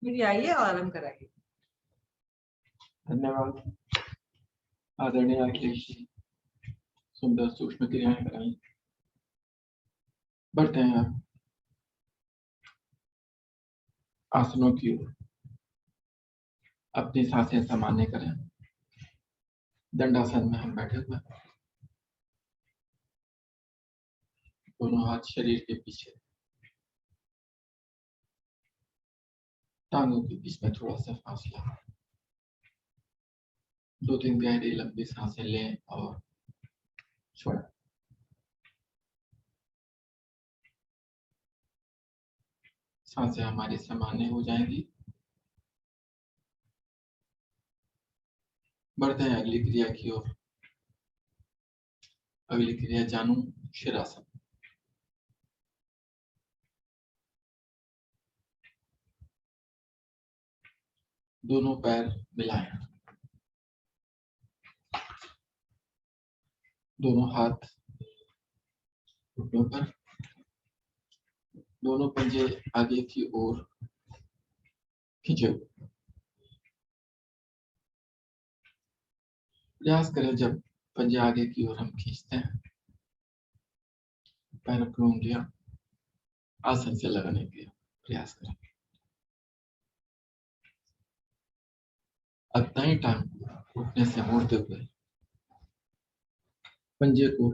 मेरी आइए और आराम कराइए। धन्यवाद आदरणीय अखिलेश जी, सुंदर सूक्ष्म क्रियाएं कराई। बढ़ते हैं आप आसनों की ओर। अपनी सांसें सामान्य करें। दंडासन में हम बैठे हुए हैं। दोनों हाथ शरीर के पीछे, टांगों के बीच में थोड़ा सा फासला। 2-3 गहरी लंबी सांसें लें और छोड़ें। सांसें हमारी सामान्य हो जाएंगी। बढ़ते हैं अगली क्रिया की ओर। अगली क्रिया जानू शिरासन। दोनों पैर मिलाएं, दोनों हाथ घुटनों पर, दोनों पंजे आगे की ओर खींचे। प्रयास करें जब पंजे आगे की ओर हम खींचते हैं, पैरों की उंगलियां आसन से लगाने के प्रयास करें। अब दाईं टांग को घुटने से मोड़ते हुए पंजे को,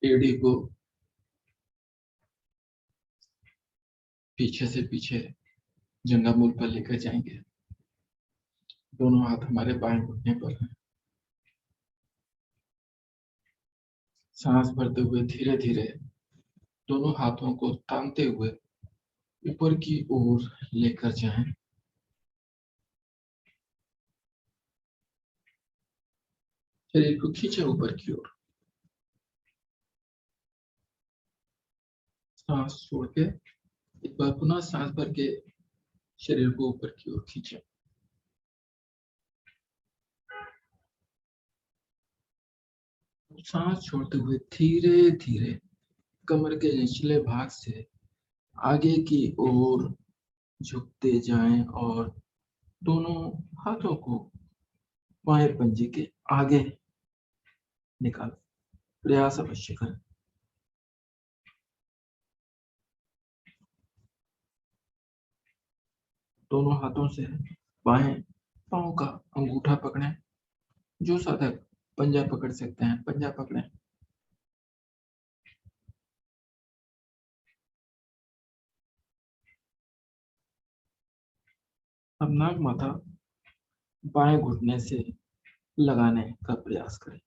एड़ी को पीछे से पीछे जंघा मूल पर लेकर जाएंगे। दोनों हाथ हमारे बाएं घुटने पर हैं। सांस भरते हुए धीरे धीरे दोनों हाथों को तानते हुए ऊपर की ओर लेकर जाएं। शरीर को खींचे ऊपर की ओर। सांस छोड़ के एक बार पुनः सांस भर के शरीर को ऊपर की ओर खींचे। सांस छोड़ते हुए धीरे धीरे कमर के निचले भाग से आगे की ओर झुकते जाएं और दोनों हाथों को बाएं पंजे के आगे निकाल। प्रयास अवश्य करें। दोनों हाथों से बाएं पांव का अंगूठा पकड़ें। जो साधक पंजा पकड़ सकते हैं पंजा पकड़ें। अब नाक माथा बाएं घुटने से लगाने का प्रयास करें।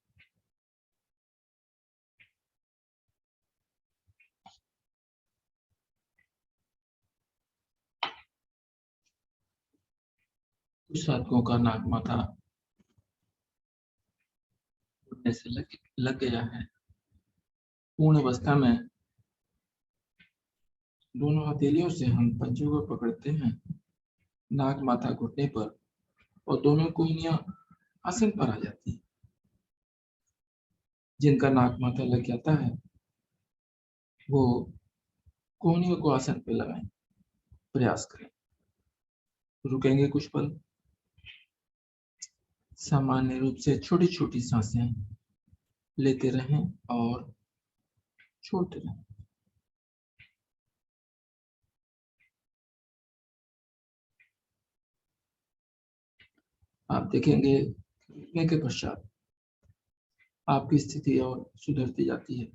कुछ साधकों का नाक माथा घुटने से लग गया है। पूर्ण अवस्था में दोनों हथेलियों से हम पंजों को पकड़ते हैं नाक माथा घुटने पर और दोनों कोहनियां आसन पर आ जाती है। जिनका नाक माथा लग जाता है वो कोहनियों को आसन पे लगाएं। प्रयास करें। रुकेंगे कुछ पल। सामान्य रूप से छोटी छोटी सांसें लेते रहें और छोड़ते रहें। आप देखेंगे रुकने के पश्चात आपकी स्थिति और सुधरती जाती है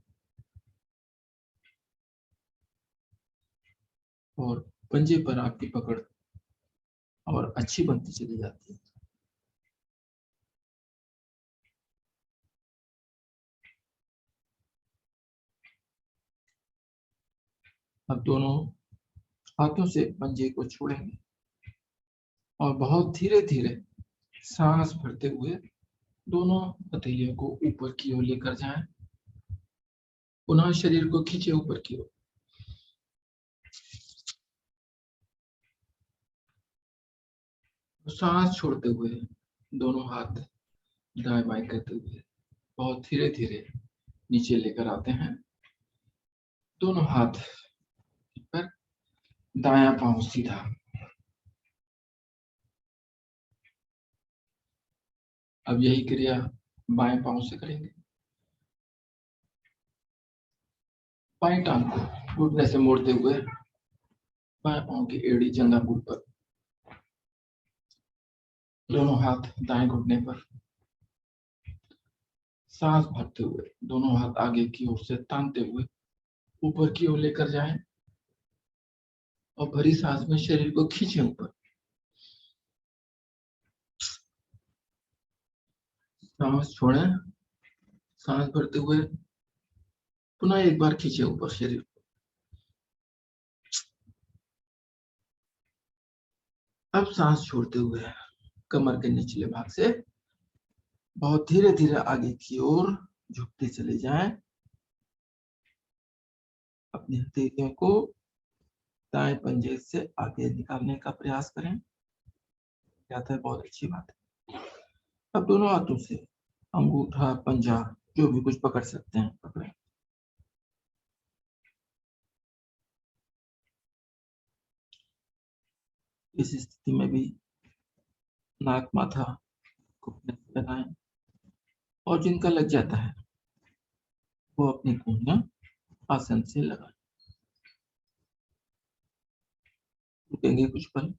और पंजे पर आपकी पकड़ और अच्छी बनती चली जाती है। अब दोनों हाथों से पंजे को छोड़ेंगे और बहुत धीरे धीरे सांस भरते हुए दोनों हथेलियों को ऊपर की ओर लेकर जाएं। पुनः शरीर को खींचे ऊपर की ओर। सांस छोड़ते हुए दोनों हाथ दाएं बाएं करते हुए बहुत धीरे धीरे नीचे लेकर आते हैं। दोनों हाथ पर, दायां पांव सीधा, अब यही क्रिया बाएं पांव से करेंगे। बाएं टांग को घुटने से मोड़ते हुए बाएं पांव की एड़ी जंघांगूल पर, दोनों हाथ दाएं घुटने पर, सांस भरते हुए दोनों हाथ आगे की ओर से तानते हुए ऊपर की ओर लेकर जाएं और भरी सांस में शरीर को खींचे ऊपर। सांस छोड़ें, सांस भरते हुए पुनः एक बार खींचे ऊपर शरीर को। अब सांस छोड़ते हुए कमर के निचले भाग से बहुत धीरे धीरे आगे की ओर झुकते चले जाएं। अपनी हथेलियों को दाएं पंजे से आगे निकालने का प्रयास करें। जाता है, बहुत अच्छी बात है। अब दोनों हाथों से अंगूठा, पंजा, जो भी कुछ पकड़ सकते हैं पकड़ें। इस स्थिति में भी नाक, माथा घुटने से लगाएं और जिनका लग जाता है वो अपनी कूहनियां आसन से लगाएं। रुकेंगे कुछ पल,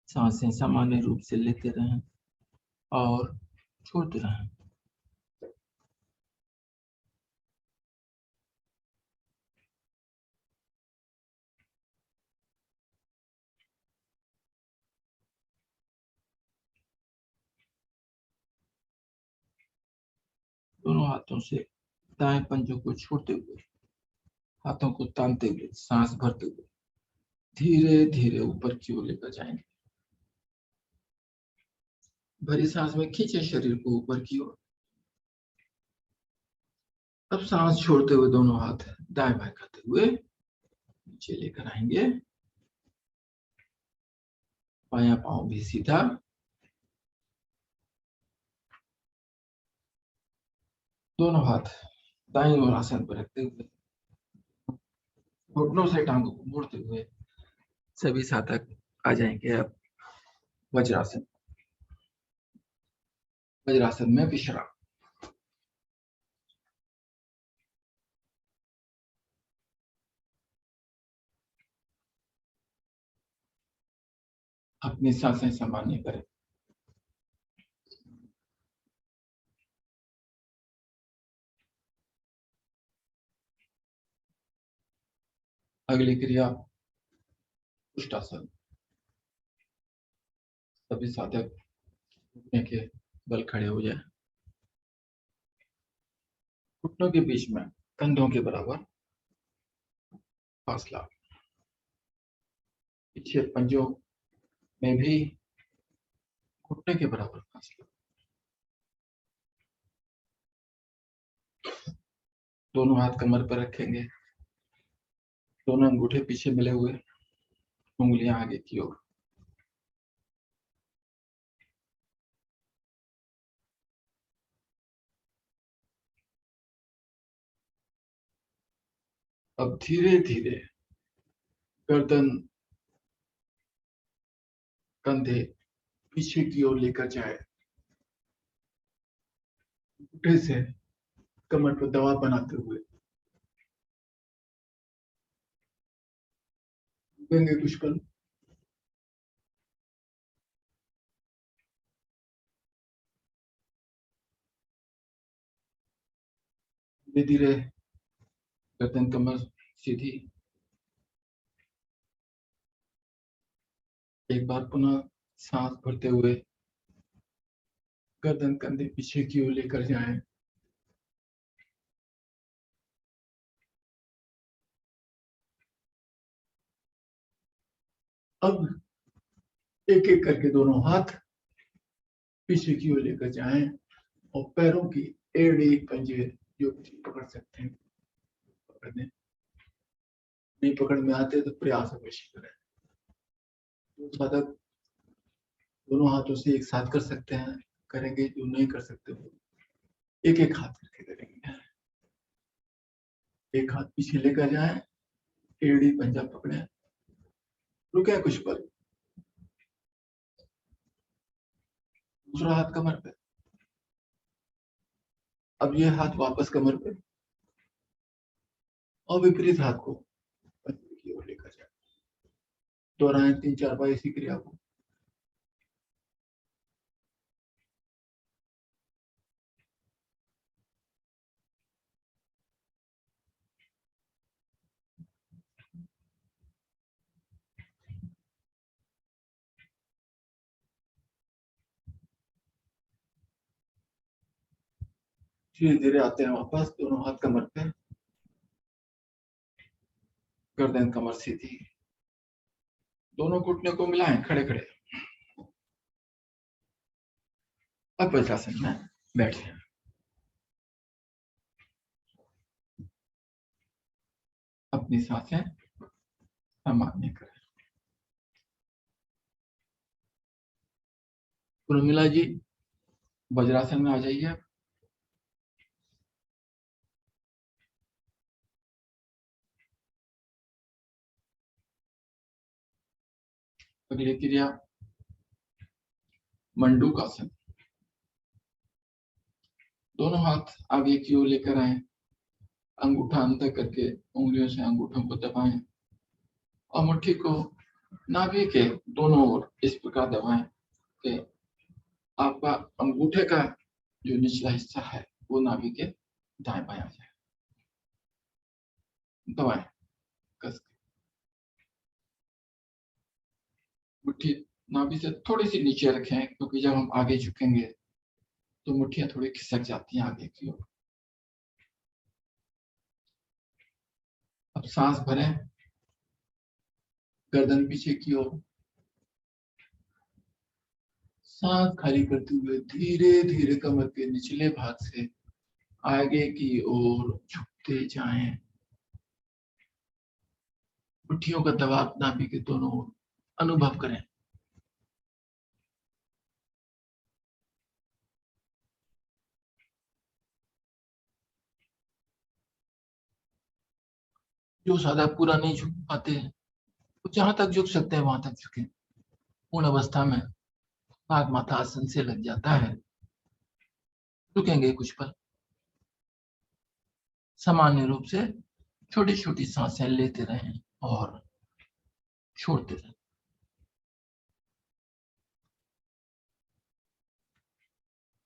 सांसें सामान्य रूप से लेते रहें और छोड़ते रहें। दोनों हाथों से दाएं पंजों को छोड़ते हुए, हाथों को तानते हुए, सांस भरते हुए धीरे धीरे ऊपर की ओर लेकर जाएंगे। भरी सांस में खींचे शरीर को ऊपर की ओर। अब सांस छोड़ते हुए दोनों हाथ दाएं बाएं करते हुए नीचे लेकर आएंगे। बायां पांव भी सीधा, दोनों हाथ दाईं ओर आसन पर रखते हुए घुटनों से टांगों को मोड़ते हुए सभी साधक आ जाएंगे अब वज्रासन। वज्रासन में विश्राम। अपनी सांसें सामान्य करें। अगली क्रिया उष्टासन। सभी साधक घुटने के बल खड़े हो जाए। घुटनों के बीच में कंधों के बराबर फासला। पीछे पंजों में भी घुटने के बराबर फासला। दोनों हाथ कमर पर रखेंगे, दोनों अंगूठे पीछे मिले हुए, उंगलियां आगे की ओर। अब धीरे धीरे गर्दन, कंधे पीछे की ओर लेकर जाए। अंगूठे से कमर पर दबाव बनाते हुए रुकेंगे कुछ पल। धीरे धीरे गर्दन, कमर सीधी। एक बार पुनः सांस भरते हुए गर्दन, कंधे पीछे की ओर लेकर जाएं। अब एक एक करके दोनों हाथ पीछे की ओर लेकर जाएं और पैरों की एड़ी, पंजे जो कुछ पकड़ सकते हैं पकड़ने। नहीं पकड़ में आते तो प्रयास अवश्य करें। जो साधक दोनों हाथों से एक साथ कर सकते हैं करेंगे, जो नहीं कर सकते वो एक एक हाथ करके करेंगे। एक हाथ पीछे लेकर जाए, एड़ी पंजा पकड़े, रुके कुछ पल। दूसरा हाथ कमर पे। अब ये हाथ वापस कमर पे और विपरीत हाथ को पत्नी की ओर लेकर जाए। दोहराएं 3-4 बार इसी क्रिया को। धीरे धीरे आते हैं वापस, दोनों हाथ कमर पे, गर्दन कमर सीधी, दोनों घुटने को मिलाएं खड़े खड़े। अब वज्रासन में बैठे। अपनी सांसें सामान्य करें। उर्मिला जी वज्रासन में आ जाइए। अगली क्रिया मंडूकासन। दोनों हाथ आगे की ओर लेकर आए, अंगूठा अंदर करके उंगलियों से अंगूठों को दबाएं और मुट्ठी को नाभि के दोनों ओर इस प्रकार दबाएं कि आपका अंगूठे का जो निचला हिस्सा है वो नाभि के दाएं बाएं आ जाए। दबाएं कस के। मुट्ठी नाभि से थोड़ी सी नीचे रखें, क्योंकि जब हम आगे झुकेंगे तो मुट्ठियां थोड़ी खिसक जाती हैं आगे की ओर। अब सांस भरें, गर्दन पीछे की ओर, सांस खाली करते हुए धीरे धीरे कमर के निचले भाग से आगे की ओर झुकते जाएं। मुट्ठियों का दबाव नाभि के दोनों ओर अनुभव करें। जो सादा पूरा नहीं झुक पाते हैं तो जहां तक झुक सकते हैं वहां तक झुकें। पूर्ण अवस्था में नाग माथा आसन से लग जाता है। रुकेंगे कुछ पल। सामान्य रूप से छोटी छोटी सांसें लेते रहें और छोड़ते रहें।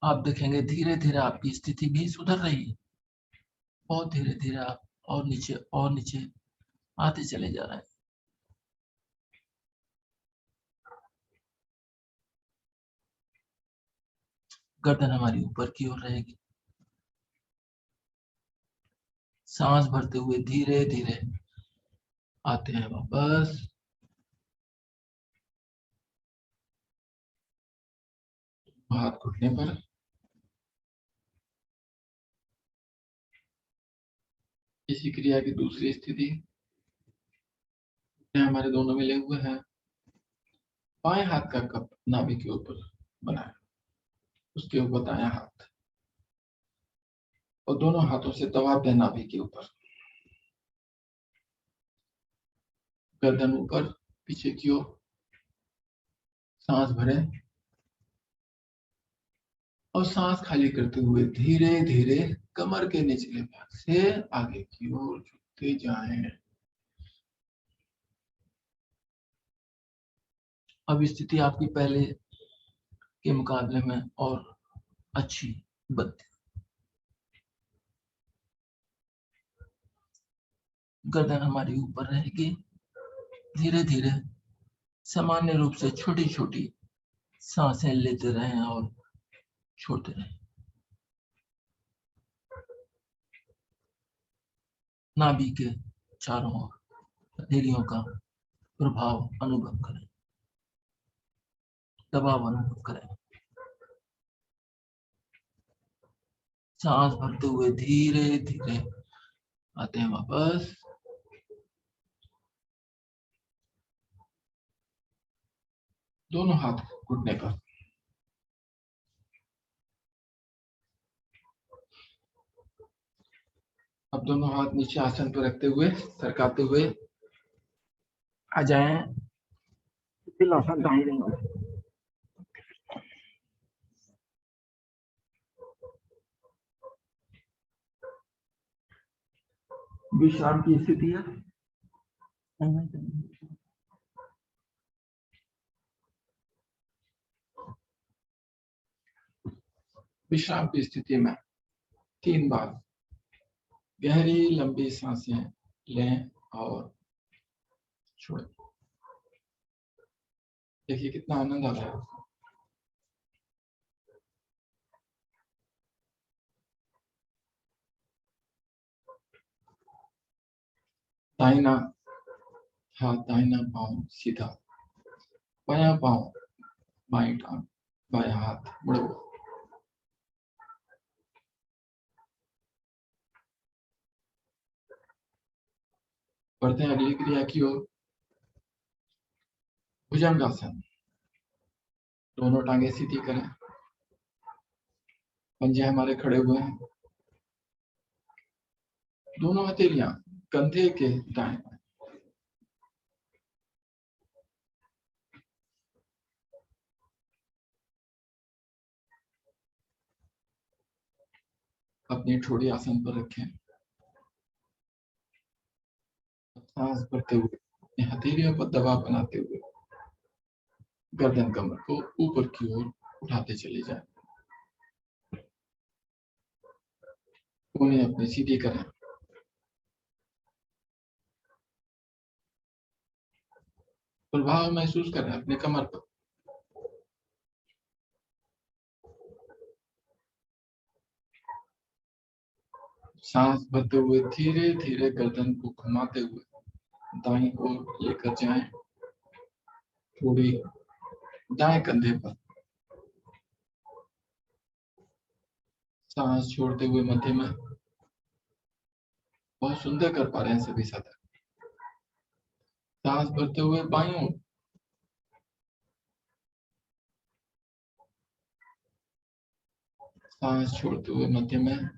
आप देखेंगे धीरे धीरे आपकी स्थिति भी सुधर रही है। बहुत धीरे धीरे आप और नीचे आते चले जा रहे हैं। गर्दन हमारी ऊपर की ओर रहेगी। सांस भरते हुए धीरे धीरे आते हैं वापस। हाथ घुटने पर। इसी क्रिया की दूसरी स्थिति, हमारे दोनों मिले हुए हैं। बाएं हाथ का कप नाभि के ऊपर बनाए, उसके ऊपर दायां हाथ और दोनों हाथों से दबाव दें नाभि के ऊपर। गर्दन ऊपर पीछे की ओर। सांस भरें और सांस खाली करते हुए धीरे धीरे कमर के निचले भाग से आगे की ओर झुकते जाएं। अब स्थिति आपकी पहले के मुकाबले में और अच्छी बनती। गर्दन हमारी ऊपर रहेगी। धीरे धीरे सामान्य रूप से छोटी छोटी सांसें लेते रहें और छोड़ते रहें। नाभि के चारों ओर हथेलियों का प्रभाव अनुभव करें, दबाव अनुभव करें। सांस भरते हुए धीरे धीरे आते हैं वापस। दोनों हाथ घुटने पर। अब दोनों हाथ नीचे आसन पर रखते हुए सरकाते हुए आ जाएं। विश्राम की स्थितियां। विश्राम की स्थिति में 3 बार गहरी लंबी सांसें लें और छोड़ें। देखिए कितना आनंद आ रहा है। दाहिना हाथ, दाहिना पांव सीधा, बायां पांव, बाईं टांग, बायां हाथ मुड़ा हुआ। बढ़ते हैं अगली क्रिया की ओर। भुजंगासन। दोनों टांगे सीधी करें, पंजे हमारे खड़े हुए हैं, दोनों हथेलियां कंधे के दाएं बाएं। अपनी ठोड़ी आसन पर रखें। सांस भरते हुए हथेलियों पर दबाव बनाते हुए गर्दन कमर को ऊपर की ओर उठाते चले जाएं। उन्हें अपनी सीधी करें। प्रभाव महसूस करें अपने कमर पर। सांस भरते हुए धीरे धीरे गर्दन को घुमाते हुए दाईं ओर लेकर जाएं। थोड़ी दाएं कंधे पर। सांस छोड़ते हुए मध्य में। बहुत सुंदर कर पा रहे हैं सभी साथी। सांस भरते हुए बाईं ओर। सांस छोड़ते हुए मध्य में।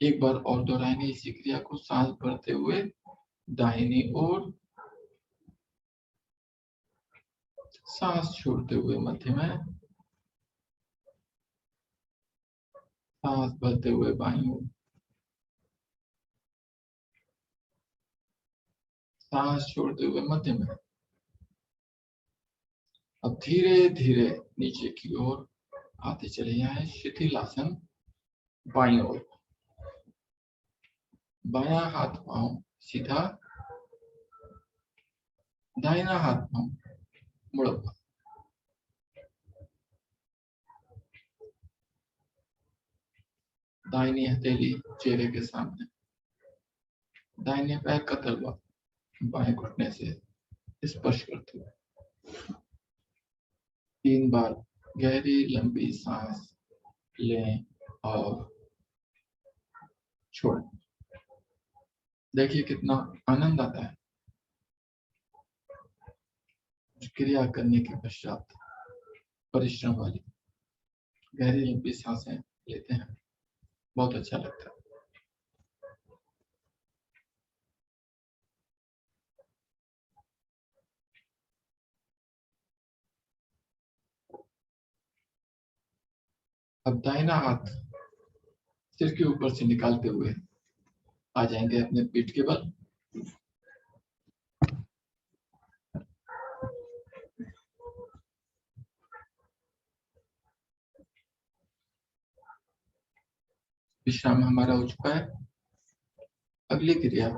एक बार और दोहराएंगे इसी क्रिया को। सांस भरते हुए दाहिनी ओर, सांस छोड़ते हुए मध्य में, सांस भरते हुए बाईं ओर, सांस छोड़ते हुए मध्य में। अब धीरे धीरे नीचे की ओर आते चले जाएं। शिथिलासन। बाईं ओर, बायां हाथ पांव सीधा, दाहिना हाथ पांव मुड़ा हुआ। दाहिनी हथेली चेहरे के सामने, दाहिने पैर का तलवा बाएं घुटने से स्पर्श करते हुए 3 बार गहरी लंबी सांस लें और छोड़ें। देखिए कितना आनंद आता है। क्रिया करने के पश्चात परिश्रम वाली गहरी लंबी सांसें लेते हैं, बहुत अच्छा लगता है। अब दाहिना हाथ सिर के ऊपर से निकालते हुए आ जाएंगे अपने पीठ के बल। विश्राम हमारा हो चुका है। अगली क्रिया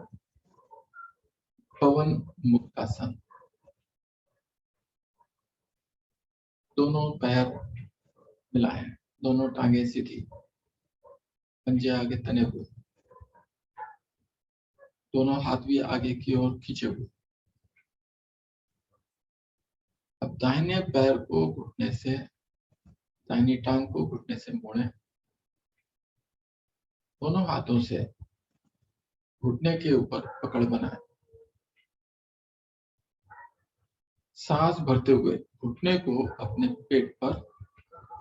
पवन मुक्तासन। दोनों पैर मिलाएं, दोनों टांगे सीधी, पंजे आगे तने हुए, दोनों हाथ भी आगे की ओर खींचे हुए। अब दाहिने पैर को घुटने से, दाहिनी टांग को घुटने से मोड़ें। दोनों हाथों से घुटने के ऊपर पकड़ बनाएं। सांस भरते हुए घुटने को अपने पेट पर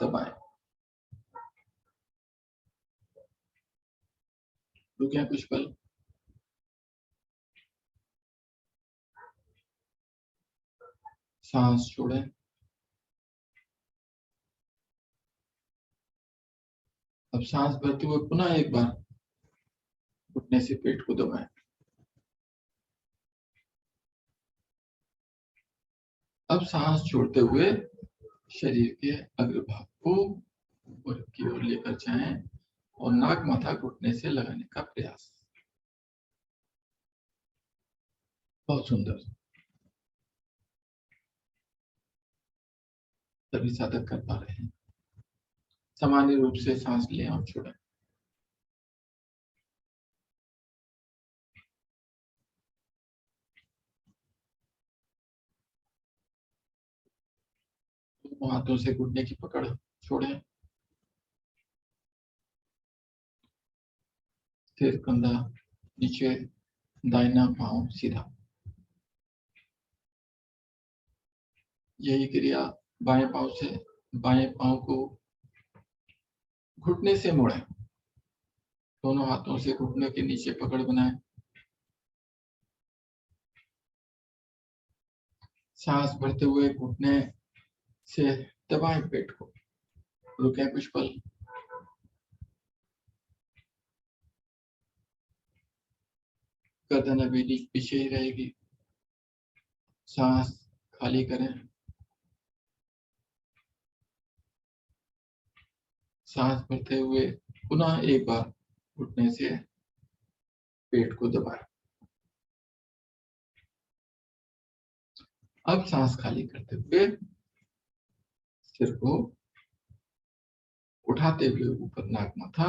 दबाएं। रुकें कुछ पल। सांस छोड़ें। अब सांस भरते हुए पुनः एक बार घुटने से पेट को दबाएं। अब सांस छोड़ते हुए शरीर के अग्रभाग को ऊपर की ओर लेकर जाएं और नाक माथा घुटने से लगाने का प्रयास। बहुत सुंदर। सभी साधक कर पा रहे हैं। सामान्य रूप से सांस लें और छोड़ें। हाथों से घुटने की पकड़ छोड़ें। फिर कंधा नीचे, दाहिना पांव सीधा। यही क्रिया बाएं पांव से, बाएं पांव को घुटने से मोड़ें। दोनों हाथों से घुटने के नीचे पकड़ बनाएं। सांस भरते हुए घुटने से दबाएं पेट को। रुकें कुछ पल। गर्दन अभी पीछे ही रहेगी। सांस खाली करें। सांस भरते हुए पुनः एक बार घुटने से पेट को दबाएं। अब सांस खाली करते हुए सिर को उठाते हुए ऊपर नाक माथा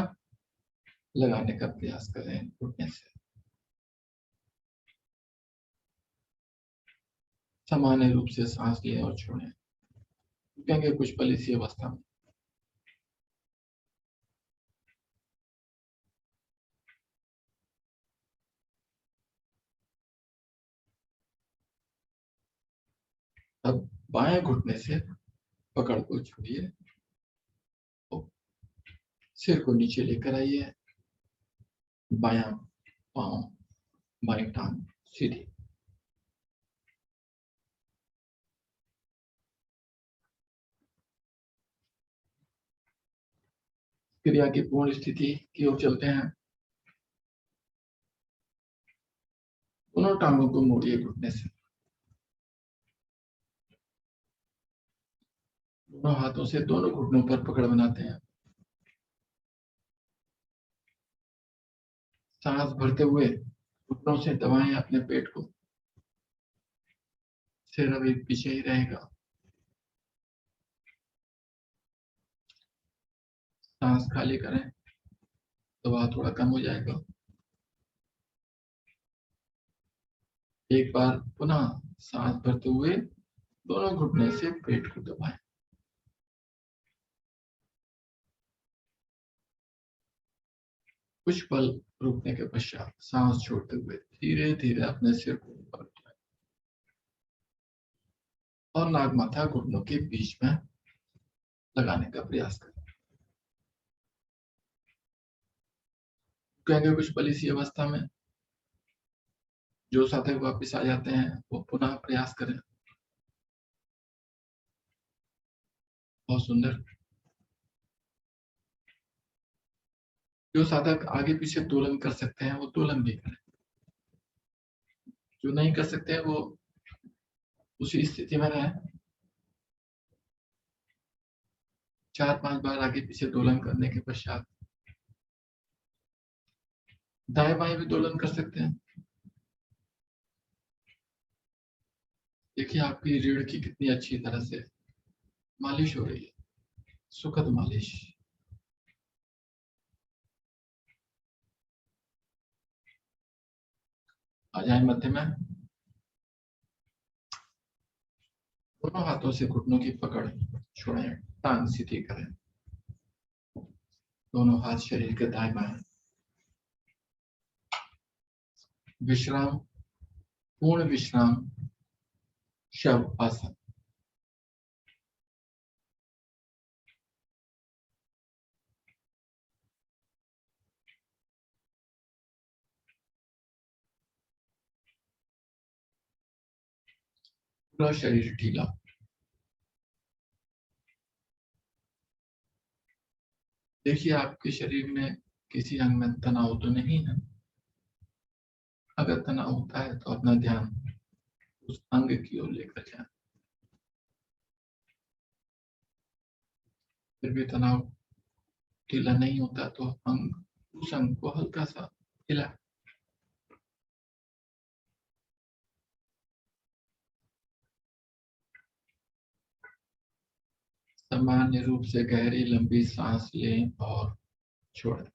लगाने का प्रयास करें घुटने से। सामान्य रूप से सांस लें और छोड़ें। रुकेंगे कुछ पल इसी अवस्था में। अब बाएं घुटने से पकड़ को छोड़िए। सिर को नीचे लेकर आइए। बायां पांव, बाएं टांग सीधी। क्रिया की पूर्ण स्थिति की ओर चलते हैं। दोनों टांगों को मोड़िए घुटने से। दोनों हाथों से दोनों घुटनों पर पकड़ बनाते हैं। सांस भरते हुए घुटनों से दबाएं अपने पेट को। सिर अभी पीछे ही रहेगा। सांस खाली करें। दबाव थोड़ा कम हो जाएगा। एक बार पुनः सांस भरते हुए दोनों घुटने से पेट को दबाएं। कुछ पल रुकने के पश्चात सांस छोड़ते हुए धीरे धीरे अपने सिर को ऊपर उठाएं और नाक माथा घुटनों के बीच में लगाने का प्रयास करें। कहेंगे कुछ पल इसी अवस्था में। जो साथक वापस आ जाते हैं वो पुनः प्रयास करें। बहुत सुंदर। जो साधक आगे पीछे दोलन कर सकते हैं वो दोलन भी करें। जो नहीं कर सकते हैं वो उसी स्थिति में रहें। 4-5 बार आगे पीछे दोलन करने के पश्चात दाएं बाएं भी दोलन कर सकते हैं। देखिए आपकी रीढ़ की कितनी अच्छी तरह से मालिश हो रही है। सुखद मालिश। आ जाए मध्य में। दोनों हाथों से घुटनों की पकड़ छोड़ें। टांग सीधी करें। दोनों हाथ शरीर के दाएं बाएं। विश्राम, पूर्ण विश्राम, शव आसन। पूरा शरीर ढीला। देखिए आपके शरीर में किसी अंग में तनाव तो नहीं है। अगर तनाव होता है तो अपना ध्यान उस अंग की ओर लेकर जाए। फिर भी तनाव ढीला नहीं होता तो उस अंग को हल्का सा हिला। सामान्य रूप से गहरी लंबी सांस लें और छोड़ें।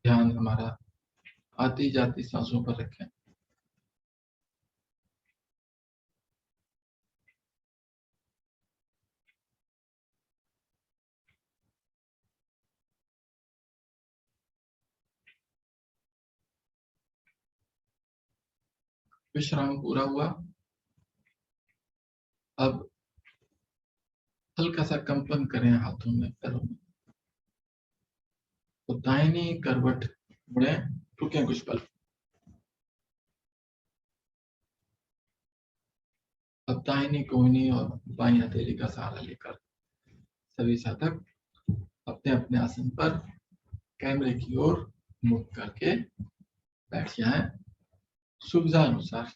ध्यान हमारा आती जाती सांसों पर रखें। विश्राम पूरा हुआ। अब हल्का सा कंपन करें हाथों में, पैरों में। तो दाहिनी करवट मुड़े, रुकें कुछ पल। अब दाहिनी कोहनी और बाईं हथेली का सहारा लेकर सभी साधक अपने अपने आसन पर कैमरे की ओर मुख करके बैठ जाएं। सुविधा अनुसार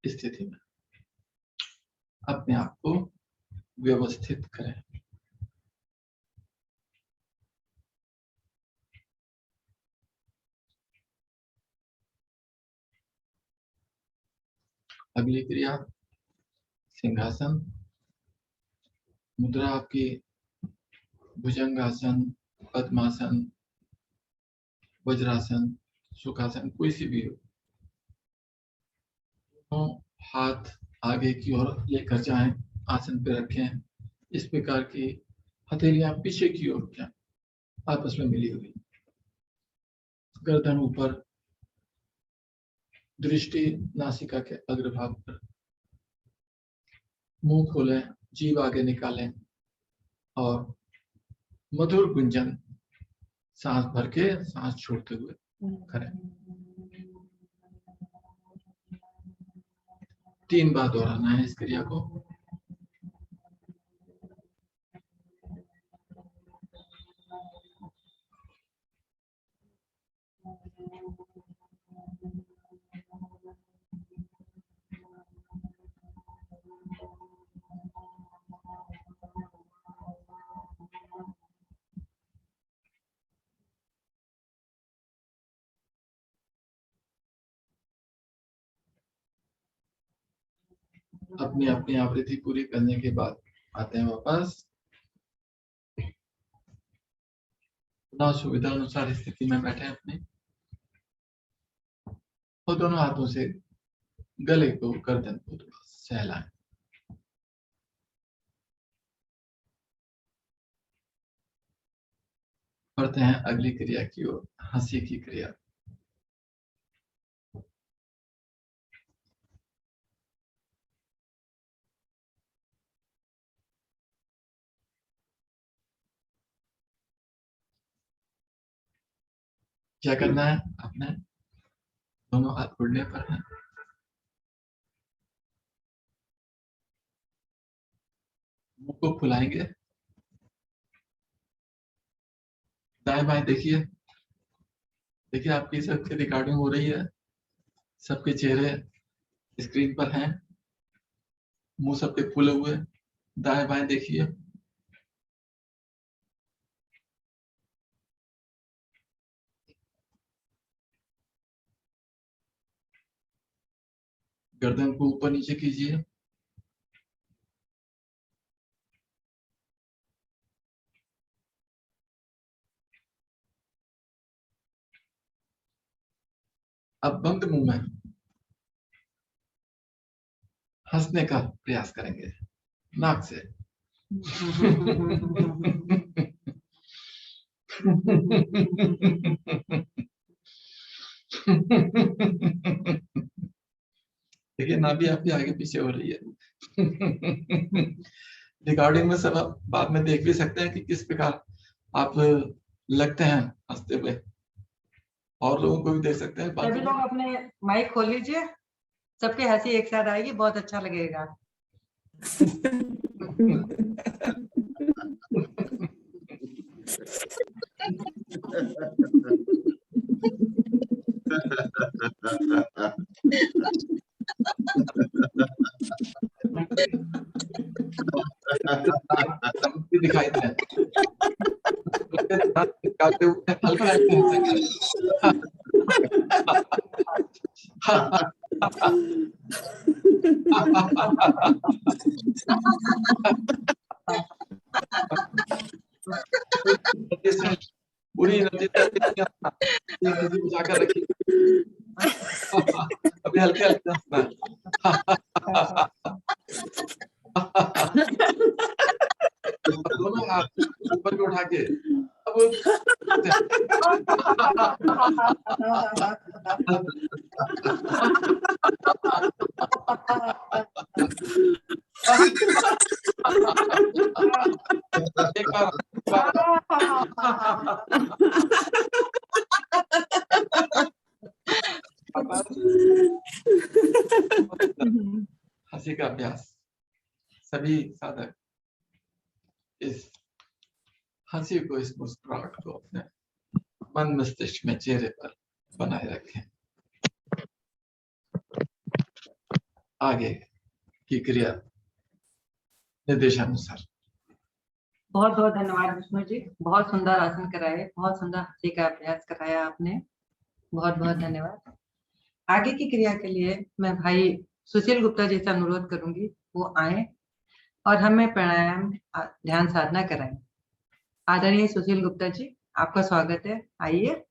स्थिति में अपने आप को व्यवस्थित करें। अगली क्रिया सिंहासन। मुद्रा आपकी भुजंगासन, पद्मासन, वज्रासन, सुखासन कोई सी भी हो। हाथ आगे की ओर लेकर जाएं, आसन पे रखें। इस प्रकार की हथेलियां पीछे की ओर जाएं, आपस में मिली हुई। गर्दन ऊपर, दृष्टि नासिका के अग्रभाग पर। मुंह खोलें, जीभ आगे निकालें और मधुर गुंजन सांस भर के सांस छोड़ते हुए करें। 3 बार दोहराना है इस क्रिया को। अपनी अपनी आवृत्ति पूरी करने के बाद आते हैं वापस। ना सुविधा अनुसार स्थिति में बैठे अपने, और दोनों हाथों से गले को, गर्दन को थोड़ा सहलाएं। बढ़ते हैं अगली क्रिया की ओर, हंसी की क्रिया। क्या करना है? अपने दोनों हाथ घुटने पर हैं। मुंह को फुलाएंगे। दाएं बाएं देखिए। देखिए आपकी सबकी रिकॉर्डिंग हो रही है, सबके चेहरे स्क्रीन पर हैं, मुंह सबके फूले हुए। दाएं बाएं देखिए। गर्दन को ऊपर नीचे कीजिए। अब बंद मुंह में हंसने का प्रयास करेंगे नाक से। देखिए नाभि आपकी आगे पीछे हो रही है। रिकॉर्डिंग में सब आप बाद में देख भी सकते हैं कि किस प्रकार आप लगते हैं हंसते हुए, और लोगों को भी देख सकते हैं। सभी लोग अपने माइक खोल लीजिए। सबके हंसी एक साथ आएगी, बहुत अच्छा लगेगा। दिखाई दे हल्का हल्का पूरी नदी जाकर रखी। अभी हल्के हल्के हंसना। दोनों हाथ ऊपर को उठा के अब एक बार हंसी का अभ्यास। सभी साधक इस हंसी को, इस मुस्कुराहट को अपने मन मस्तिष्क में, चेहरे पर बनाए रखें। आगे की क्रिया निर्देशानुसार। बहुत बहुत धन्यवाद विष्णु जी, बहुत सुंदर आसन कराए, बहुत सुंदर हंसी का अभ्यास कराया आपने, बहुत बहुत धन्यवाद। आगे की क्रिया के लिए मैं भाई सुशील गुप्ता जी से अनुरोध करूंगी, वो आए और हमें प्राणायाम ध्यान साधना कराएं। आदरणीय सुशील गुप्ता जी, आपका स्वागत है, आइए।